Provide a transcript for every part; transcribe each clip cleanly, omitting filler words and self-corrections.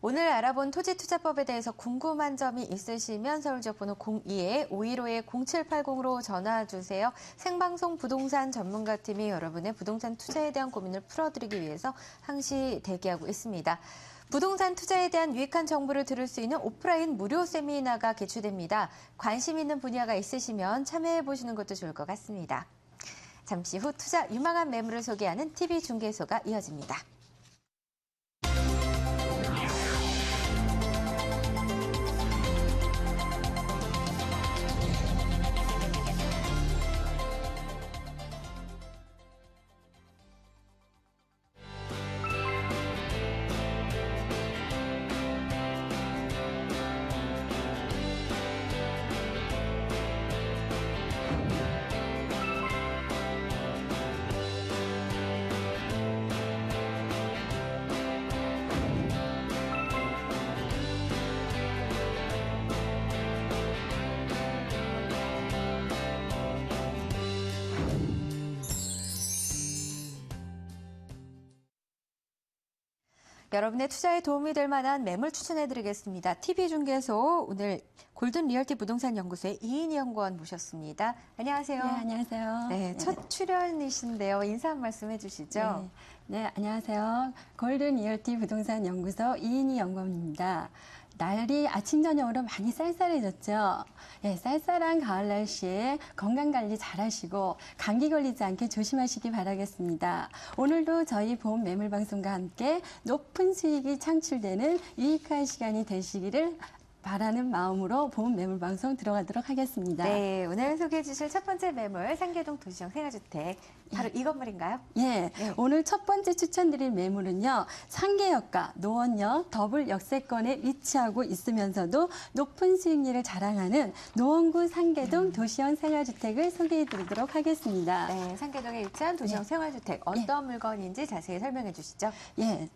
오늘 알아본 토지투자법에 대해서 궁금한 점이 있으시면 서울지역번호 02-515-0780으로 전화주세요. 생방송 부동산 전문가팀이 여러분의 부동산 투자에 대한 고민을 풀어드리기 위해서 항시 대기하고 있습니다. 부동산 투자에 대한 유익한 정보를 들을 수 있는 오프라인 무료 세미나가 개최됩니다. 관심 있는 분야가 있으시면 참여해보시는 것도 좋을 것 같습니다. 잠시 후 투자 유망한 매물을 소개하는 TV 중개소가 이어집니다. 여러분의 투자에 도움이 될 만한 매물 추천해드리겠습니다. TV중개소 오늘 골든리얼티 부동산연구소의 이인희 연구원 모셨습니다. 안녕하세요. 네, 안녕하세요. 네, 첫 출연이신데요. 인사 한 말씀 해주시죠. 네, 안녕하세요. 골든리얼티 부동산연구소 이인희 연구원입니다. 날이 아침 저녁으로 많이 쌀쌀해졌죠. 네, 쌀쌀한 가을 날씨에 건강관리 잘 하시고 감기 걸리지 않게 조심하시기 바라겠습니다. 오늘도 저희 봄 매물방송과 함께 높은 수익이 창출되는 유익한 시간이 되시기를 바라는 마음으로 봄 매물방송 들어가도록 하겠습니다. 네, 오늘 소개해 주실 첫 번째 매물 상계동 도시형 생활주택 바로 이 건물인가요? 네, 오늘 첫 번째 추천드릴 매물은요. 상계역과 노원역 더블 역세권에 위치하고 있으면서도 높은 수익률을 자랑하는 노원구 상계동 도시형 생활주택을 소개해드리도록 하겠습니다. 네, 상계동에 위치한 도시형 생활주택 어떤 물건인지 자세히 설명해 주시죠. 예,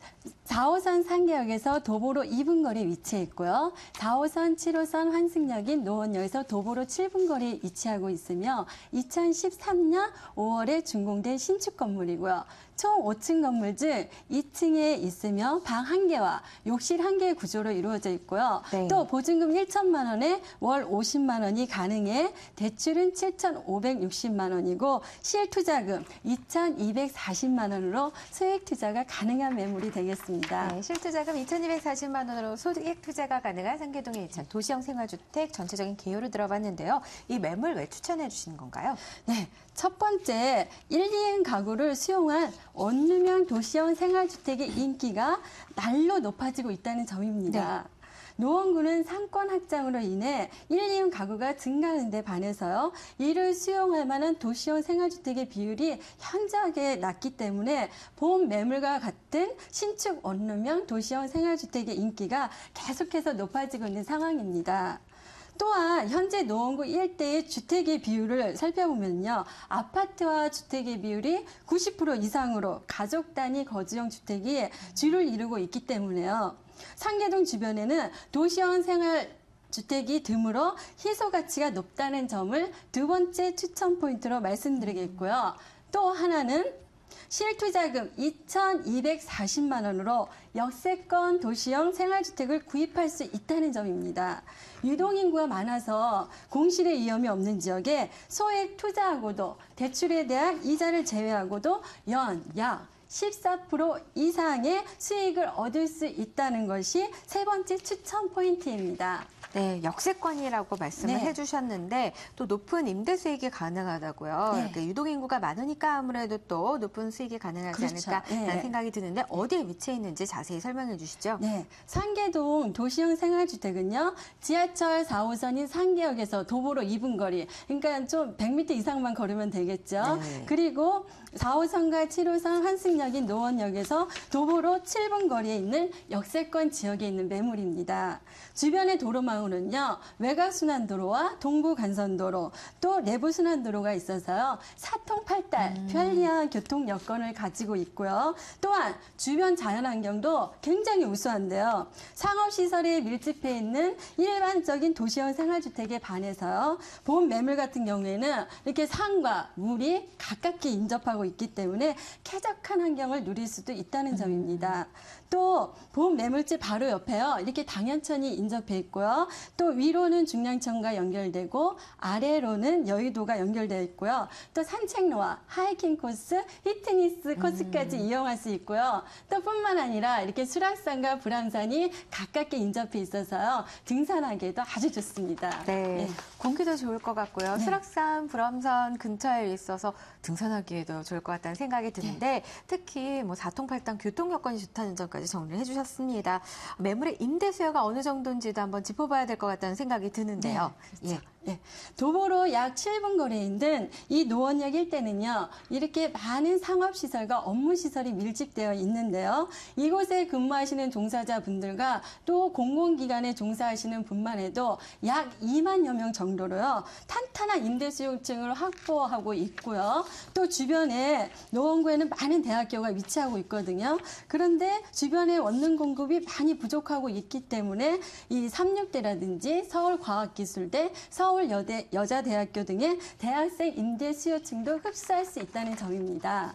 4호선 상계역에서 도보로 2분 거리에 위치해 있고요. 4호선, 7호선 환승역인 노원역에서 도보로 7분 거리에 위치하고 있으며 2013년 5월에 준공된 신축 건물이고요. 총 5층 건물 중 2층에 있으며 방 1개와 욕실 1개의 구조로 이루어져 있고요. 네. 또 보증금 1천만 원에 월 50만 원이 가능해 대출은 7,560만 원이고 실투자금 2,240만 원으로 소액 투자가 가능한 매물이 되겠습니다. 네, 실투자금 2,240만 원으로 소액 투자가 가능한 상계동에 위치한 도시형 생활주택 전체적인 개요를 들어봤는데요. 이 매물 왜 추천해 주시는 건가요? 네, 첫 번째 1, 2인 가구를 수용한 원룸형 도시형 생활주택의 인기가 날로 높아지고 있다는 점입니다. 네. 노원구는 상권 확장으로 인해 1, 2인 가구가 증가하는 데 반해서요. 이를 수용할 만한 도시형 생활주택의 비율이 현저하게 낮기 때문에 본 매물과 같은 신축 원룸형 도시형 생활주택의 인기가 계속해서 높아지고 있는 상황입니다. 또한 현재 노원구 일대의 주택의 비율을 살펴보면요. 아파트와 주택의 비율이 90% 이상으로 가족 단위 거주형 주택이 주를 이루고 있기 때문에요. 상계동 주변에는 도시형 생활 주택이 드물어 희소 가치가 높다는 점을 두 번째 추천 포인트로 말씀드리겠고요. 또 하나는 실투자금 2,240만 원으로 역세권 도시형 생활주택을 구입할 수 있다는 점입니다. 유동인구가 많아서 공실의 위험이 없는 지역에 소액 투자하고도 대출에 대한 이자를 제외하고도 약 14% 이상의 수익을 얻을 수 있다는 것이 세 번째 추천 포인트입니다. 네, 역세권이라고 말씀을 해주셨는데 또 높은 임대 수익이 가능하다고요. 네. 이렇게 유동인구가 많으니까 아무래도 또 높은 수익이 가능하지 않을까라는 생각이 드는데 어디에 위치해 있는지 자세히 설명해 주시죠. 네, 상계동 도시형 생활주택은요. 지하철 4호선인 상계역에서 도보로 2분 거리, 그러니까 좀 100m 이상만 걸으면 되겠죠. 네. 그리고 4호선과 7호선 환승역인 노원역에서 도보로 7분 거리에 있는 역세권 지역에 있는 매물입니다. 주변의 도로망으로는요. 외곽순환도로와 동부간선도로 또 내부순환도로가 있어서요. 사통팔달 편리한 교통 여건을 가지고 있고요. 또한 주변 자연환경도 굉장히 우수한데요. 상업시설에 밀집해 있는 일반적인 도시형 생활주택에 반해서요. 본 매물 같은 경우에는 이렇게 산과 물이 가깝게 인접하고 있기 때문에 쾌적한 환경을 누릴 수도 있다는 점입니다. 또 본 매물지 바로 옆에요. 이렇게 당연천이 인접해 있고요. 또 위로는 중랑천과 연결되고 아래로는 여의도가 연결되어 있고요. 또 산책로와 하이킹 코스, 피트니스 코스까지 이용할 수 있고요. 또 뿐만 아니라 이렇게 수락산과 불암산이 가깝게 인접해 있어서요. 등산하기에도 아주 좋습니다. 네, 공기도 좋을 것 같고요. 네. 수락산, 불암산 근처에 있어서 등산하기에도 좋을 것 같다는 생각이 드는데 특히 뭐 사통팔당 교통 여건이 좋다는 점까지 정리를 해주셨습니다. 매물의 임대 수요가 어느 정도인지도 한번 짚어봐야 될 것 같다는 생각이 드는데요. 그렇죠. 예. 네. 도보로 약 7분 거리에 있는 이 노원역 일대는요, 이렇게 많은 상업시설과 업무시설이 밀집되어 있는데요. 이곳에 근무하시는 종사자분들과 또 공공기관에 종사하시는 분만 해도 약 2만여 명 정도로요, 탄탄한 임대수요층을 확보하고 있고요. 또 주변에 노원구에는 많은 대학교가 위치하고 있거든요. 그런데 주변에 원룸 공급이 많이 부족하고 있기 때문에 이 삼육대라든지 서울과학기술대, 서울여대 여자대학교 등의 대학생 임대 수요층도 흡수할 수 있다는 점입니다.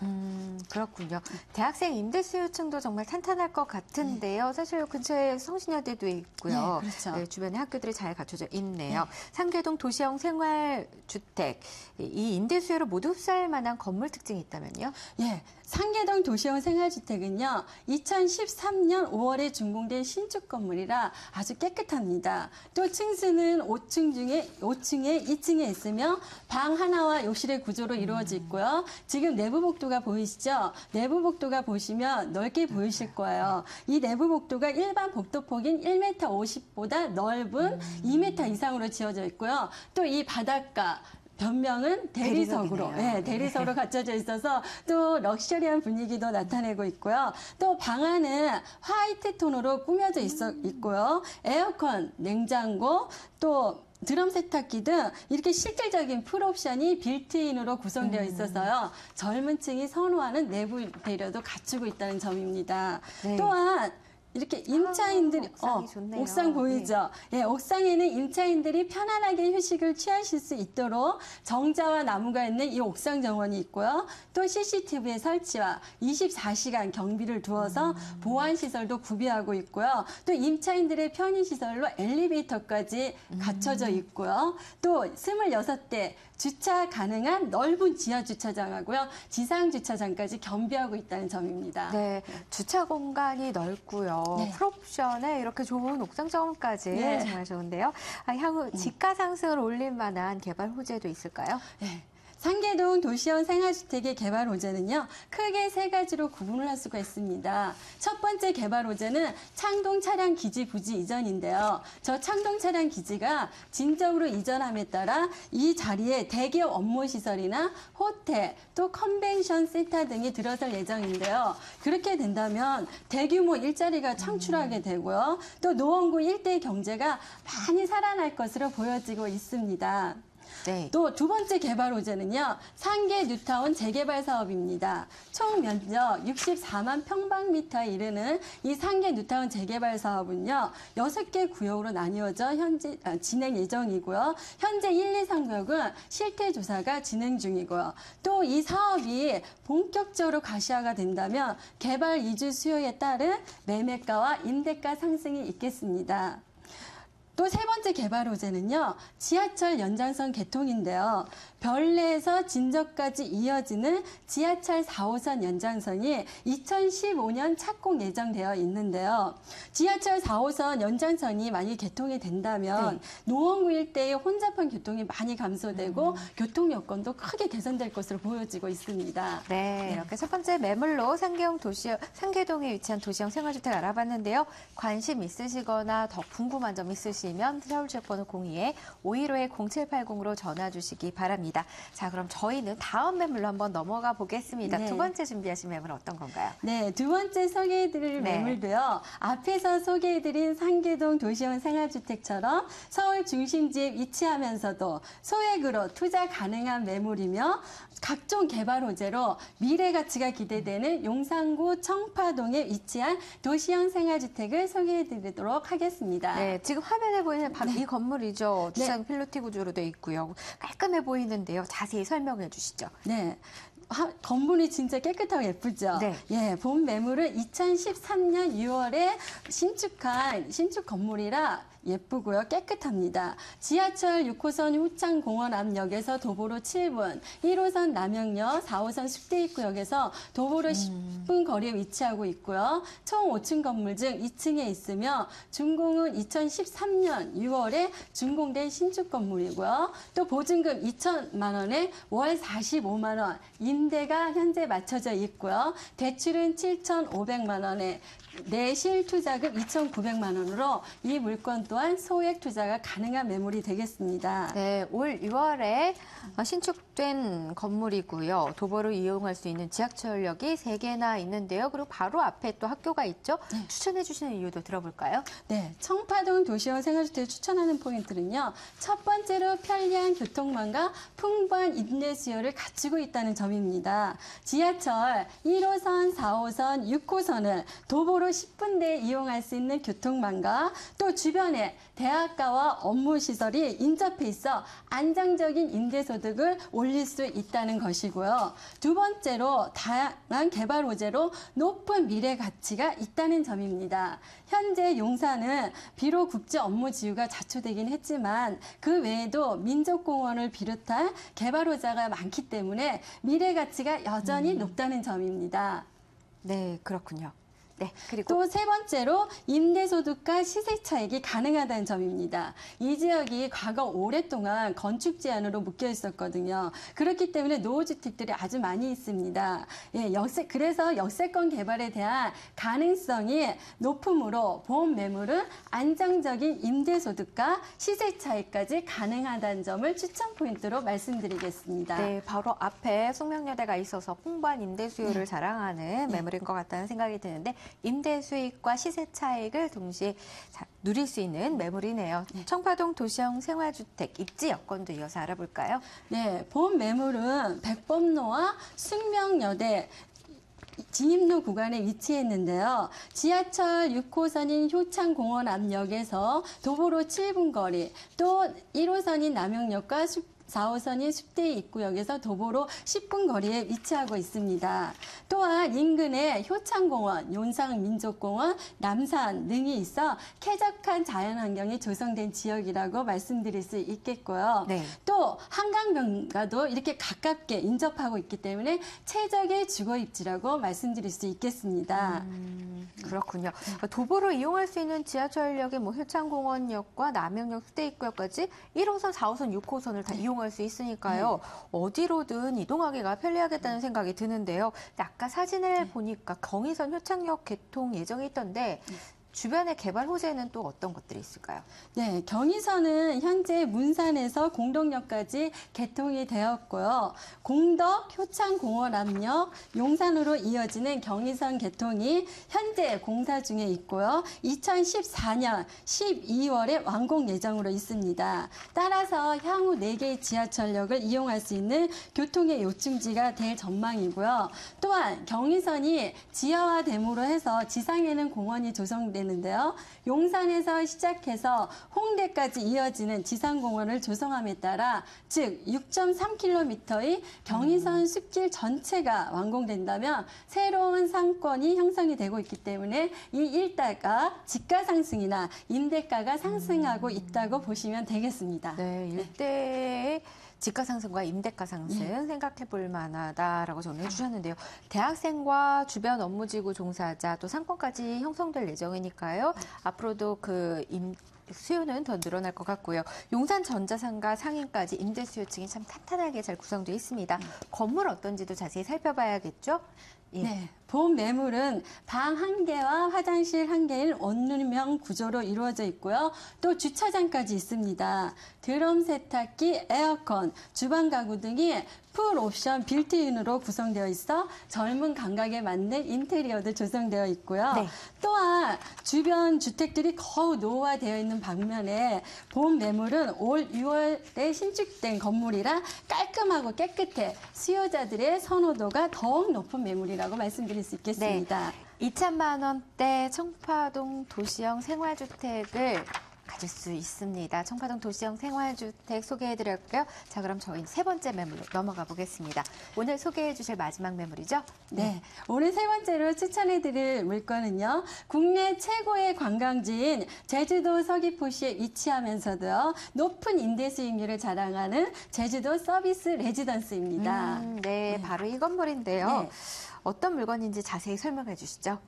그렇군요. 대학생 임대 수요층도 정말 탄탄할 것 같은데요. 사실 근처에 성신여대도 있고요. 네, 그렇죠. 네, 주변에 학교들이 잘 갖춰져 있네요. 상계동 도시형 생활주택, 이 임대 수요를 모두 흡수할 만한 건물 특징이 있다면요? 예, 상계동 도시형 생활주택은요, 2013년 5월에 준공된 신축 건물이라 아주 깨끗합니다. 또 층수는 5층 중에 5층에 2층에 있으며 방 하나와 욕실의 구조로 이루어져 있고요. 지금 내부 복도가 보이시죠? 내부 복도가 보시면 넓게 보이실 거예요. 이 내부 복도가 일반 복도폭인 1m 50보다 넓은 2m 이상으로 지어져 있고요. 또 이 바닷가 변명은 대리석으로, 대리석이네요. 대리석으로 갖춰져 있어서 또 럭셔리한 분위기도 나타내고 있고요. 또 방 안은 화이트 톤으로 꾸며져 있고요. 에어컨, 냉장고, 또 드럼 세탁기 등 이렇게 실질적인 풀옵션이 빌트인으로 구성되어 있어서요. 젊은 층이 선호하는 내부 배려도 갖추고 있다는 점입니다. 네. 또한 이렇게 임차인들이 옥상이 좋네요. 옥상 보이죠? 예, 옥상에는 임차인들이 편안하게 휴식을 취하실 수 있도록 정자와 나무가 있는 이 옥상 정원이 있고요. 또 CCTV의 설치와 24시간 경비를 두어서 보안 시설도 구비하고 있고요. 또 임차인들의 편의 시설로 엘리베이터까지 갖춰져 있고요. 또 26대 주차 가능한 넓은 지하 주차장하고요. 지상 주차장까지 겸비하고 있다는 점입니다. 네, 주차 공간이 넓고요. 네. 풀옵션에 이렇게 좋은 옥상 정원까지 네. 정말 좋은데요. 향후 지가 상승을 올릴 만한 개발 호재도 있을까요? 네. 상계동 도시형 생활주택의 개발 호재는요, 크게 세 가지로 구분을 할 수가 있습니다. 첫 번째 개발 호재는 창동 차량 기지 부지 이전인데요. 저 창동 차량 기지가 진적으로 이전함에 따라 이 자리에 대기업 업무시설이나 호텔, 또 컨벤션 센터 등이 들어설 예정인데요. 그렇게 된다면 대규모 일자리가 창출하게 되고요. 또 노원구 일대 경제가 많이 살아날 것으로 보여지고 있습니다. 네. 또 두 번째 개발 호재는요, 상계 뉴타운 재개발 사업입니다. 총 면적 64만 평방미터에 이르는 이 상계 뉴타운 재개발 사업은요, 6개 구역으로 나뉘어져 진행 예정이고요. 현재 1, 2, 3구역은 실태 조사가 진행 중이고요. 또 이 사업이 본격적으로 가시화가 된다면 개발 이주 수요에 따른 매매가와 임대가 상승이 있겠습니다. 또 세 번째 개발 호재는요, 지하철 연장선 개통인데요. 별내에서 진적까지 이어지는 지하철 4호선 연장선이 2015년 착공 예정되어 있는데요. 지하철 4호선 연장선이 만약 개통이 된다면 노원구 일대의 혼잡한 교통이 많이 감소되고 교통 여건도 크게 개선될 것으로 보여지고 있습니다. 네, 이렇게 첫 번째 매물로 상계동에 위치한 도시형 생활주택 알아봤는데요. 관심 있으시거나 더 궁금한 점 있으시면 서울지역번호 02-515-0780으로 전화 주시기 바랍니다. 자, 그럼 저희는 다음 매물로 한번 넘어가 보겠습니다. 네. 두 번째 준비하신 매물은 어떤 건가요? 네, 두 번째 소개해드릴 네. 매물도요. 앞에서 소개해드린 상계동 도시형 생활주택처럼 서울 중심지에 위치하면서도 소액으로 투자 가능한 매물이며 각종 개발 호재로 미래 가치가 기대되는 용산구 청파동에 위치한 도시형 생활주택을 소개해드리도록 하겠습니다. 네, 지금 화면에 보이는 바로 이 건물이죠. 주상 필로티 구조로 되어 있고요. 깔끔해 보이는데요. 자세히 설명해 주시죠. 네. 건물이 진짜 깨끗하고 예쁘죠? 네. 예, 본 매물은 2013년 6월에 신축 건물이라 예쁘고요. 깨끗합니다. 지하철 6호선 효창공원 앞역에서 도보로 7분, 1호선 남영역, 4호선 숲대입구역에서 도보로 10분 거리에 위치하고 있고요. 총 5층 건물 중 2층에 있으며 준공은 2013년 6월에 준공된 신축 건물이고요. 또 보증금 2천만 원에 월 45만 원, 임대가 현재 맞춰져 있고요. 대출은 7,500만 원에 내실 투자금 2,900만 원으로 이 물건 또한 소액 투자가 가능한 매물이 되겠습니다. 네, 올 6월에 신축된 건물이고요. 도보로 이용할 수 있는 지하철역이 3개나 있는데요. 그리고 바로 앞에 또 학교가 있죠. 추천해 주시는 이유도 들어볼까요? 네, 청파동 도시형 생활주택을 추천하는 포인트는요. 첫 번째로 편리한 교통망과 풍부한 임대 수요를 갖추고 있다는 점입니다. 지하철 1호선, 4호선, 6호선을 도보로 10분 내에 이용할 수 있는 교통망과 또 주변에 대학가와 업무시설이 인접해 있어 안정적인 임대소득을 올릴 수 있다는 것이고요. 두 번째로 다양한 개발 호재로 높은 미래 가치가 있다는 점입니다. 현재 용산은 비록 국제 업무 지유가 자초되긴 했지만 그 외에도 민족공원을 비롯한 개발 호재가 많기 때문에 미래 가치가 여전히 높다는 점입니다. 네, 그렇군요. 네, 그리고 또 세 번째로 임대소득과 시세 차익이 가능하다는 점입니다. 이 지역이 과거 오랫동안 건축 제한으로 묶여 있었거든요. 그렇기 때문에 노후주택들이 아주 많이 있습니다. 예, 그래서 역세권 개발에 대한 가능성이 높으므로 본 매물은 안정적인 임대소득과 시세 차익까지 가능하다는 점을 추천 포인트로 말씀드리겠습니다. 네, 바로 앞에 숙명여대가 있어서 풍부한 임대 수요를 자랑하는 매물인 것 같다는 생각이 드는데 임대 수익과 시세 차익을 동시에 누릴 수 있는 매물이네요. 청파동 도시형 생활주택 입지 여건도 이어서 알아볼까요? 네, 본 매물은 백범로와 숙명여대 진입로 구간에 위치해 있는데요. 지하철 6호선인 효창공원 앞역에서 도보로 7분 거리, 또 1호선인 남영역과 4호선인 숲대 입구역에서 도보로 10분 거리에 위치하고 있습니다. 또한 인근에 효창공원, 용산민족공원, 남산 등이 있어 쾌적한 자연환경이 조성된 지역이라고 말씀드릴 수 있겠고요. 네. 또 한강변과도 이렇게 가깝게 인접하고 있기 때문에 최적의 주거입지라고 말씀드릴 수 있겠습니다. 그렇군요. 도보로 이용할 수 있는 지하철역의 효창공원역과 남영역 수대입구역까지 1호선, 4호선, 6호선을 다 이용할 수 있으니까요. 어디로든 이동하기가 편리하겠다는 생각이 드는데요. 근데 아까 사진을 보니까 경의선 효창역 개통 예정이 있던데 주변의 개발 호재는 또 어떤 것들이 있을까요? 네, 경의선은 현재 문산에서 공덕역까지 개통이 되었고요. 공덕, 효창공원 앞역, 용산으로 이어지는 경의선 개통이 현재 공사 중에 있고요. 2014년 12월에 완공 예정으로 있습니다. 따라서 향후 4개의 지하철역을 이용할 수 있는 교통의 요충지가 될 전망이고요. 또한 경의선이 지하화됨으로 해서 지상에는 공원이 조성되는데요. 용산에서 시작해서 홍대까지 이어지는 지상공원을 조성함에 따라 즉 6.3km의 경의선 숲길 전체가 완공된다면 새로운 상권이 형성이 되고 있기 때문에 이 일대가 집가 상승이나 임대가가 상승하고 있다고 보시면 되겠습니다. 네, 일대의 집가 상승과 임대가 상승 생각해 볼 만하다라고 정리해 주셨는데요. 대학생과 주변 업무지구 종사자 또 상권까지 형성될 예정이니까요. 앞으로도 수요는 더 늘어날 것 같고요. 용산 전자상가 상인까지 임대 수요층이 참 탄탄하게 잘 구성되어 있습니다. 건물 어떤지도 자세히 살펴봐야겠죠? 예. 네, 본 매물은 방 1개와 화장실 1개인 원룸형 구조로 이루어져 있고요. 또 주차장까지 있습니다. 드럼 세탁기, 에어컨, 주방 가구 등이 풀 옵션 빌트인으로 구성되어 있어 젊은 감각에 맞는 인테리어도 조성되어 있고요. 네. 또한 주변 주택들이 거의 노후화되어 있는 반면에 본 매물은 올 6월에 신축된 건물이라 깔끔하고 깨끗해 수요자들의 선호도가 더욱 높은 매물이라고 말씀드릴 수 있겠습니다. 네. 2천만 원대 청파동 도시형 생활주택을 가질 수 있습니다. 청파동 도시형 생활주택 소개해드렸고요. 자, 그럼 저희 세 번째 매물로 넘어가 보겠습니다. 오늘 소개해 주실 마지막 매물이죠? 네, 오늘 세 번째로 추천해드릴 물건은요. 국내 최고의 관광지인 제주도 서귀포시에 위치하면서도요. 높은 임대 수익률을 자랑하는 제주도 서비스 레지던스입니다. 네, 바로 이 건물인데요. 네. 어떤 물건인지 자세히 설명해 주시죠.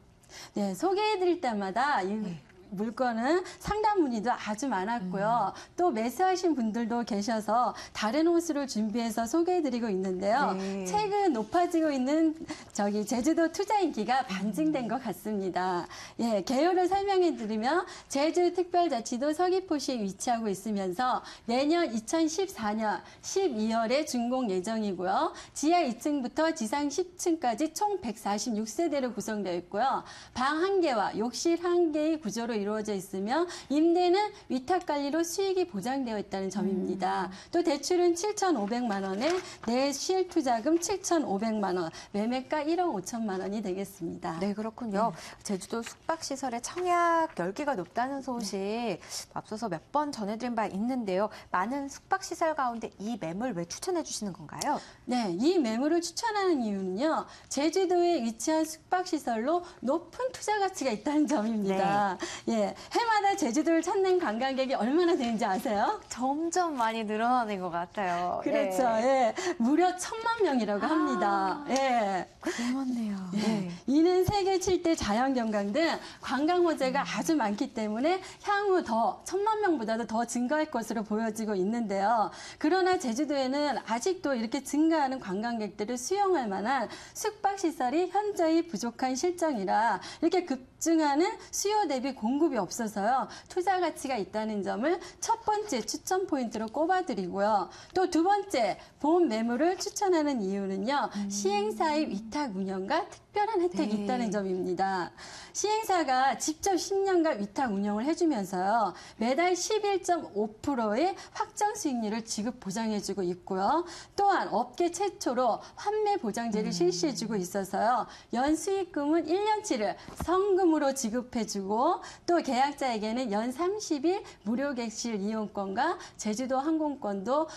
네, 소개해드릴 때마다 이 물건은 상담 문의도 아주 많았고요. 또 매수하신 분들도 계셔서 다른 호수를 준비해서 소개해드리고 있는데요. 네. 최근 높아지고 있는 제주도 투자 인기가 반증된 것 같습니다. 예, 개요를 설명해드리면 제주특별자치도 서귀포시에 위치하고 있으면서 내년 2014년 12월에 준공 예정이고요. 지하 2층부터 지상 10층까지 총 146세대로 구성되어 있고요. 방 1개와 욕실 1개의 구조로 이루어져 있으며 임대는 위탁관리로 수익이 보장되어 있다는 점입니다. 또 대출은 7,500만 원에 내실투자금 7,500만 원, 매매가 1억 5천만 원이 되겠습니다. 네, 그렇군요. 제주도 숙박시설의 청약 열기가 높다는 소식 앞서서 몇 번 전해드린 바 있는데요. 많은 숙박시설 가운데 이 매물 왜 추천해 주시는 건가요? 네, 이 매물을 추천하는 이유는요. 제주도에 위치한 숙박시설로 높은 투자 가치가 있다는 점입니다. 예, 해마다 제주도를 찾는 관광객이 얼마나 되는지 아세요? 점점 많이 늘어나는 것 같아요. 그렇죠. 예, 무려 1,000만 명이라고 합니다. 예. 그렇네요. 네. 이는 세계 7대 자연경관 등 관광 호재가 아주 많기 때문에 향후 더 1,000만 명보다도 더 증가할 것으로 보여지고 있는데요. 그러나 제주도에는 아직도 이렇게 증가하는 관광객들을 수용할 만한 숙박시설이 현저히 부족한 실정이라 이렇게 급증하는 수요 대비 공급이 없어서요. 투자 가치가 있다는 점을 첫 번째 추천 포인트로 꼽아드리고요. 또 두 번째 본 매물을 추천하는 이유는요. 시행사의 위탁 운영과 특별한 혜택이 네. 있다는 점입니다. 시행사가 직접 10년간 위탁 운영을 해주면서요. 매달 11.5%의 확정 수익률을 지급 보장해주고 있고요. 또한 업계 최초로 환매 보장제를 실시해주고 있어서요. 연 수익금은 1년치를 성금으로 지급해주고 또 계약자에게는 연 30일 무료 객실 이용권과 제주도 항공권도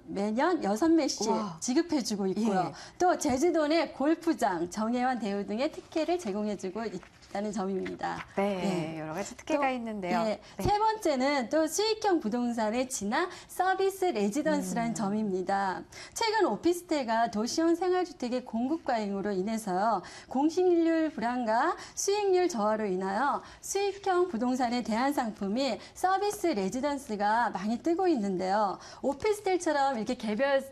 매년 6매씩 우와. 지급해주고 있고요. 예. 또 제주도 내 골프장, 정해원 대우 등의 특혜를 제공해주고 있다는 점입니다. 네, 예. 여러 가지 특혜가 또, 있는데요. 예, 네. 세 번째는 또 수익형 부동산의 진화 서비스 레지던스라는 점입니다. 최근 오피스텔과 도시형 생활주택의 공급 과잉으로 인해서요. 공실률 불안과 수익률 저하로 인하여 수익형 부동산에 대한 상품이 서비스 레지던스가 많이 뜨고 있는데요. 오피스텔처럼 이렇게 개별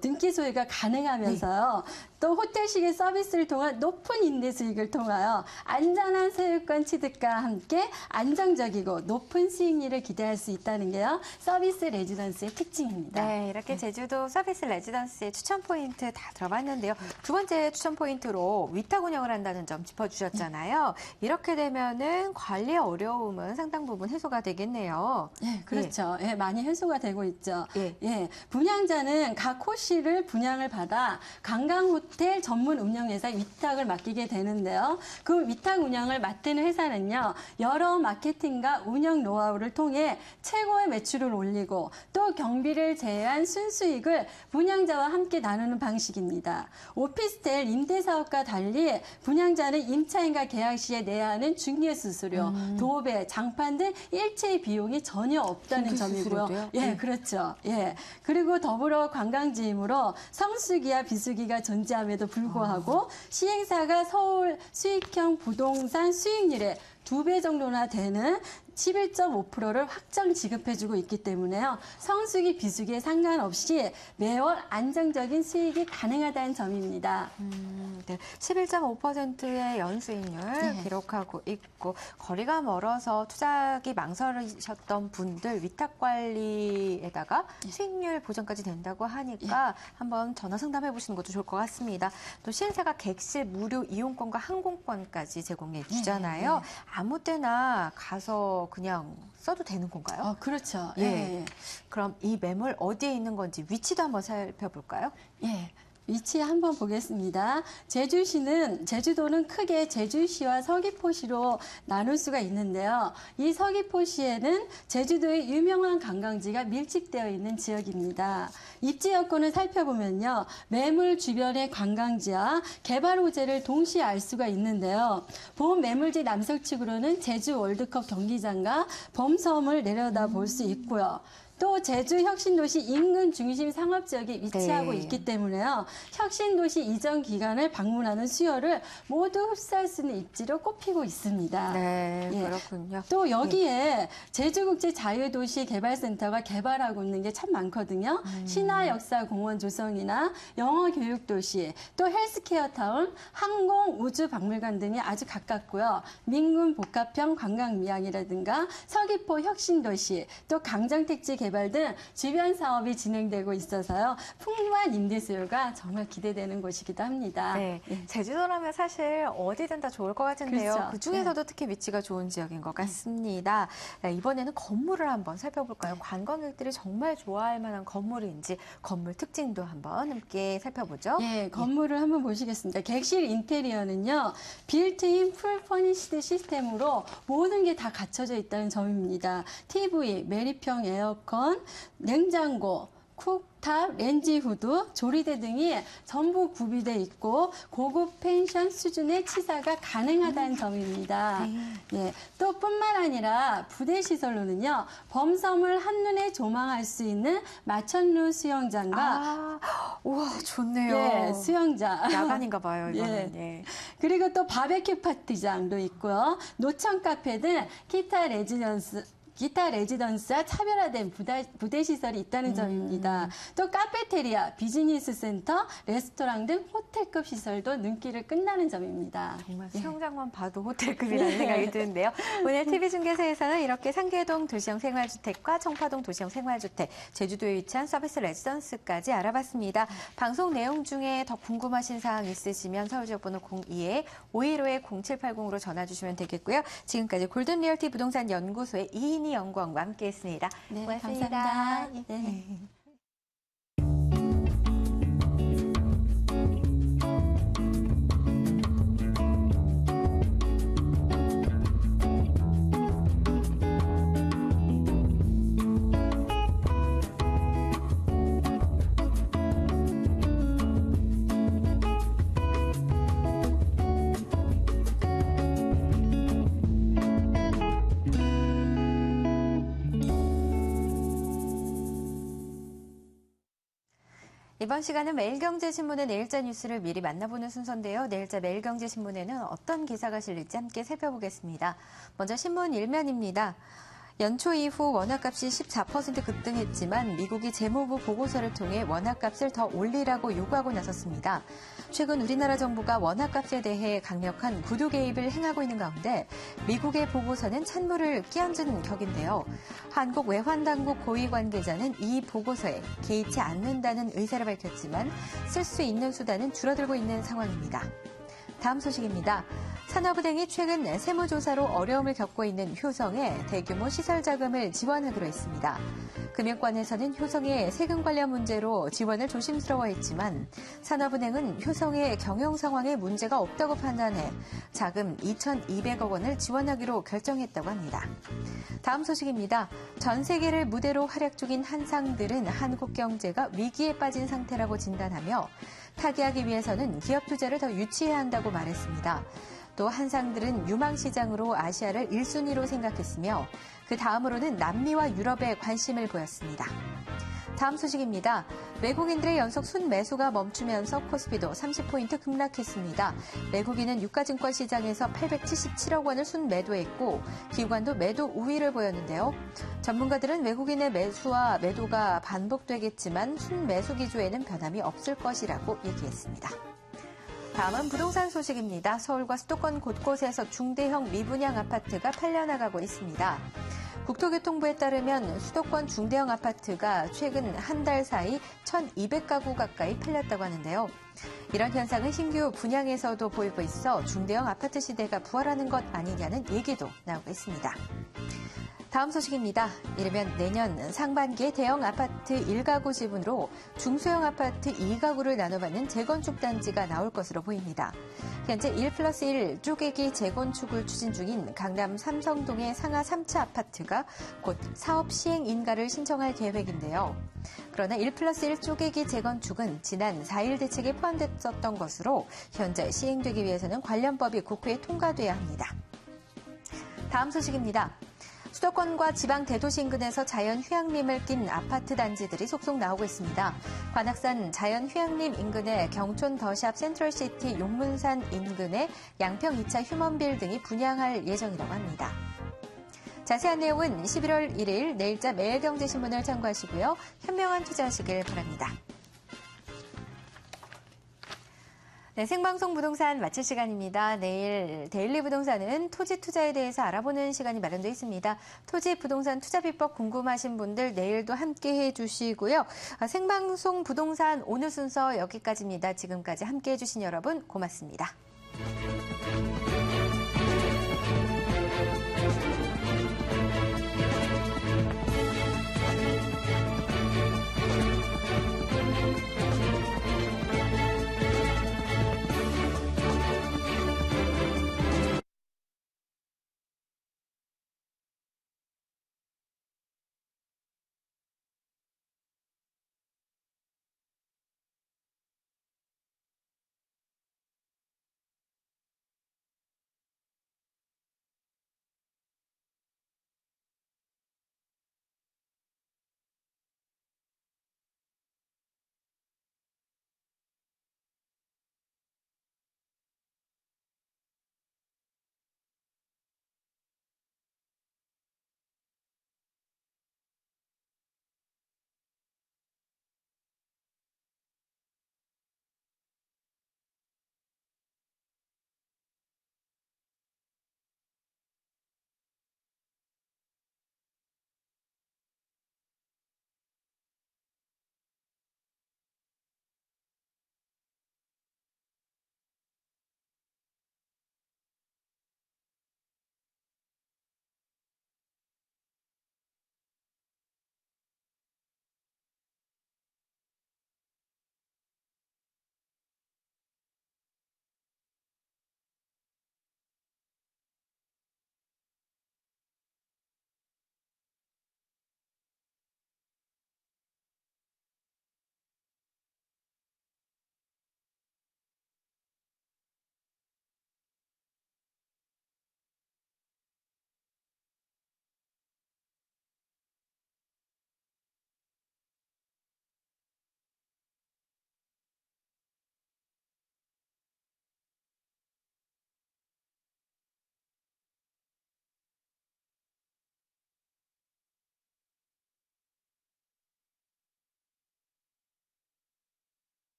등기 소유가 가능하면서요. 또 호텔식의 서비스를 통한 높은 임대 수익을 통하여 안전한 소유권 취득과 함께 안정적이고 높은 수익률을 기대할 수 있다는 게요. 서비스 레지던스의 특징입니다. 네, 이렇게 제주도 서비스 레지던스의 추천 포인트 다 들어봤는데요. 두 번째 추천 포인트로 위탁 운영을 한다는 점 짚어주셨잖아요. 이렇게 되면은 관리 어려움은 상당 부분 해소가 되겠네요. 예, 그렇죠. 예, 많이 해소가 되고 있죠. 예. 예, 분양자는 각 호시를 분양을 받아 관광호텔 전문 운영회사에 위탁을 맡기게 되는데요. 그 위탁 운영을 맡은 회사는요, 여러 마케팅과 운영 노하우를 통해 최고의 매출을 올리고 또 경비를 제외한 순수익을 분양자와 함께 나누는 방식입니다. 오피스텔 임대사업과 달리 분양자는 임차인과 계약 시에 내야 하는 중개수수료, 도배, 장판 등 일체의 비용이 전혀 없다는 점이고요. 중개수수료도요? 예, 그렇죠. 예. 그리고 더불어 관광지이므로 성수기와 비수기가 존재함에도 불구하고 시행사가 서울 수익형 부동산 수익률의 2배 정도나 되는 11.5%를 확정 지급해주고 있기 때문에요. 성수기, 비수기에 상관없이 매월 안정적인 수익이 가능하다는 점입니다. 네, 11.5%의 연수익률 네. 기록하고 있고 거리가 멀어서 투자하기 망설이셨던 분들 위탁 관리에다가 수익률 보장까지 된다고 하니까 한번 전화 상담해 보시는 것도 좋을 것 같습니다. 또 시행사가 객실 무료 이용권과 항공권까지 제공해 주잖아요. 아무 때나 가서 그냥 써도 되는 건가요? 그렇죠. 예. 그럼 이 매물 어디에 있는 건지 위치도 한번 살펴볼까요? 예. 위치 한번 보겠습니다. 제주도는 크게 제주시와 서귀포시로 나눌 수가 있는데요. 이 서귀포시에는 제주도의 유명한 관광지가 밀집되어 있는 지역입니다. 입지 여건을 살펴보면요. 매물 주변의 관광지와 개발 호재를 동시에 알 수가 있는데요. 본 매물지 남서측으로는 제주 월드컵 경기장과 범섬을 내려다볼 수 있고요. 또 제주 혁신도시 인근 중심 상업지역에 위치하고 네. 있기 때문에요. 혁신도시 이전 기간을 방문하는 수요를 모두 흡수할 수 있는 입지로 꼽히고 있습니다. 네, 예. 그렇군요. 또 여기에 제주국제자유도시 개발센터가 개발하고 있는 게 참 많거든요. 신화역사공원 조성이나 영어교육도시, 또 헬스케어타운, 항공우주박물관 등이 아주 가깝고요. 민군복합형 관광미항이라든가 서귀포 혁신도시, 또 강정택지 개발 등 주변 사업이 진행되고 있어서요. 풍부한 임대 수요가 정말 기대되는 곳이기도 합니다. 네, 예. 제주도라면 사실 어디든 다 좋을 것 같은데요. 그렇죠. 그 중에서도 특히 위치가 좋은 지역인 것 같습니다. 네, 이번에는 건물을 한번 살펴볼까요? 관광객들이 정말 좋아할 만한 건물인지 건물 특징도 한번 함께 살펴보죠. 예, 건물을 한번 보시겠습니다. 객실 인테리어는요, 빌트인 풀 퍼니시드 시스템으로 모든 게 다 갖춰져 있다는 점입니다. TV, 매립형 에어컨, 냉장고, 쿡탑, 렌지 후드, 조리대 등이 전부 구비되어 있고 고급 펜션 수준의 치사가 가능하다는 점입니다. 예, 또 뿐만 아니라 부대 시설로는요. 범섬을 한눈에 조망할 수 있는 마천루 수영장과 우와, 좋네요. 예, 수영장. 야간인가 봐요, 이거는. 예. 예. 그리고 또 바베큐 파티장도 있고요. 노천 카페 등 기타 레지던스와 차별화된 부대 시설이 있다는 점입니다. 또 카페테리아, 비즈니스 센터, 레스토랑 등 호텔급 시설도 눈길을 끝나는 점입니다. 정말 예. 수영장만 봐도 호텔급이라는 네. 생각이 드는데요. 오늘 TV중계소에서는 이렇게 상계동 도시형 생활주택과 청파동 도시형 생활주택, 제주도에 위치한 서비스 레지던스까지 알아봤습니다. 방송 내용 중에 더 궁금하신 사항 있으시면 서울지역번호 02-515-0780으로 전화 주시면 되겠고요. 지금까지 골든리얼티 부동산 연구소의 이인희 연구원과 함께했습니다. 네, 고맙습니다. 감사합니다. 예. 네. 이번 시간은 매일경제신문의 내일자 뉴스를 미리 만나보는 순서인데요. 내일자 매일경제신문에는 어떤 기사가 실릴지 함께 살펴보겠습니다. 먼저 신문 일면입니다. 연초 이후 원화값이 14% 급등했지만 미국이 재무부 보고서를 통해 원화값을 더 올리라고 요구하고 나섰습니다. 최근 우리나라 정부가 원화값에 대해 강력한 구두 개입을 행하고 있는 가운데 미국의 보고서는 찬물을 끼얹은 격인데요. 한국 외환당국 고위 관계자는 이 보고서에 개의치 않는다는 의사를 밝혔지만 쓸 수 있는 수단은 줄어들고 있는 상황입니다. 다음 소식입니다. 산업은행이 최근 세무조사로 어려움을 겪고 있는 효성에 대규모 시설 자금을 지원하기로 했습니다. 금융권에서는 효성의 세금 관련 문제로 지원을 조심스러워했지만 산업은행은 효성의 경영 상황에 문제가 없다고 판단해 자금 2,200억 원을 지원하기로 결정했다고 합니다. 다음 소식입니다. 전 세계를 무대로 활약 중인 한상들은 한국 경제가 위기에 빠진 상태라고 진단하며 타개하기 위해서는 기업 투자를 더 유치해야 한다고 말했습니다. 또 한상들은 유망시장으로 아시아를 1순위로 생각했으며 그 다음으로는 남미와 유럽에 관심을 보였습니다. 다음 소식입니다. 외국인들의 연속 순매수가 멈추면서 코스피도 30포인트 급락했습니다. 외국인은 유가증권 시장에서 877억 원을 순매도했고 기관도 매도 우위를 보였는데요. 전문가들은 외국인의 매수와 매도가 반복되겠지만 순매수 기조에는 변함이 없을 것이라고 얘기했습니다. 다음은 부동산 소식입니다. 서울과 수도권 곳곳에서 중대형 미분양 아파트가 팔려나가고 있습니다. 국토교통부에 따르면 수도권 중대형 아파트가 최근 한 달 사이 1,200가구 가까이 팔렸다고 하는데요. 이런 현상은 신규 분양에서도 보이고 있어 중대형 아파트 시대가 부활하는 것 아니냐는 얘기도 나오고 있습니다. 다음 소식입니다. 이르면 내년 상반기에 대형 아파트 1가구 지분으로 중소형 아파트 2가구를 나눠받는 재건축 단지가 나올 것으로 보입니다. 현재 1+1 쪼개기 재건축을 추진 중인 강남 삼성동의 상하 3차 아파트가 곧 사업 시행 인가를 신청할 계획인데요. 그러나 1+1 쪼개기 재건축은 지난 4일 대책에 포함됐었던 것으로 현재 시행되기 위해서는 관련법이 국회에 통과돼야 합니다. 다음 소식입니다. 수도권과 지방 대도시 인근에서 자연 휴양림을 낀 아파트 단지들이 속속 나오고 있습니다. 관악산 자연 휴양림 인근의 경촌 더샵 센트럴시티 용문산 인근의 양평 2차 휴먼빌 등이 분양할 예정이라고 합니다. 자세한 내용은 11월 1일 내일자 매일경제신문을 참고하시고요. 현명한 투자하시길 바랍니다. 네, 생방송 부동산 마칠 시간입니다. 내일 데일리 부동산은 토지 투자에 대해서 알아보는 시간이 마련되어 있습니다. 토지 부동산 투자 비법 궁금하신 분들 내일도 함께해 주시고요. 생방송 부동산 오늘 순서 여기까지입니다. 지금까지 함께해 주신 여러분 고맙습니다.